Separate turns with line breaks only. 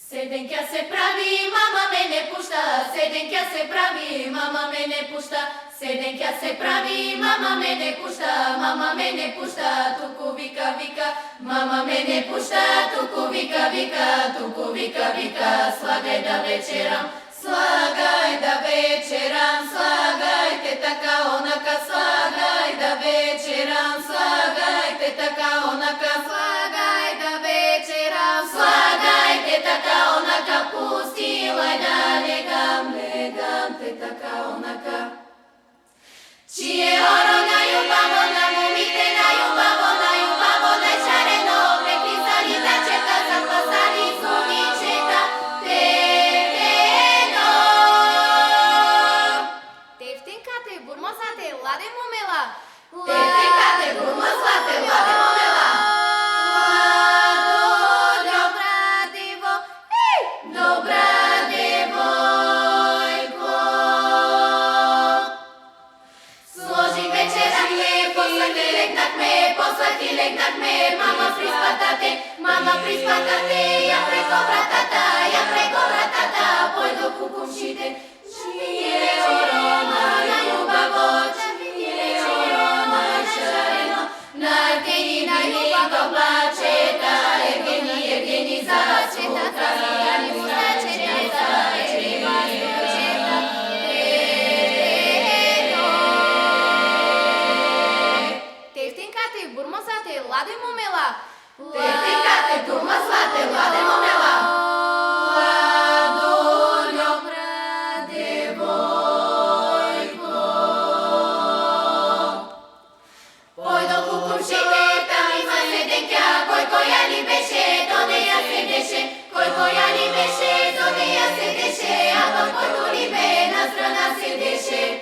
Седенќа се прави, мама ме не пушта, седенќа се прави, мама ме не пушта, седенќа се прави, мама ме не пушта, мама ме не пушта, туку вика, вика, мама ме не пушта, туку вика, вика, туку вика, вика, слагај да вечерам, слагај да вечерам, слагајте така онака, слагај да вечерам, слагајте така онака, слагај да вечерам, слагајте така онака, пустилај да легам, легам те така онака. Чие оро најубаво, на момите најубаво, најубаво, најшарено, преписани зачета, запасани сумичета, тефено.
Тефтенкате, бурмозате, ладе момела.
Тефтенкате, бурмозате, ладе момела.
Добра дево,
Добра девојко. Сложи вечерахме, после ти легнахме, мама приспатате, ја преко вратата, појдо кукумшите, чие оро најубаво, чие оро најшарено, на Евгени до плачета, Евгени зацука,
Тефтенкате, бурмозате, ладе момела.
Тефтенкате, бурмозате, ладе момела. Добра девојко. Појдо кукумшите, там има седенќа, кој која ли беше, до неја седеше, кој која ли беше, до неја седеше, а во којто ли бе, на страна седеше.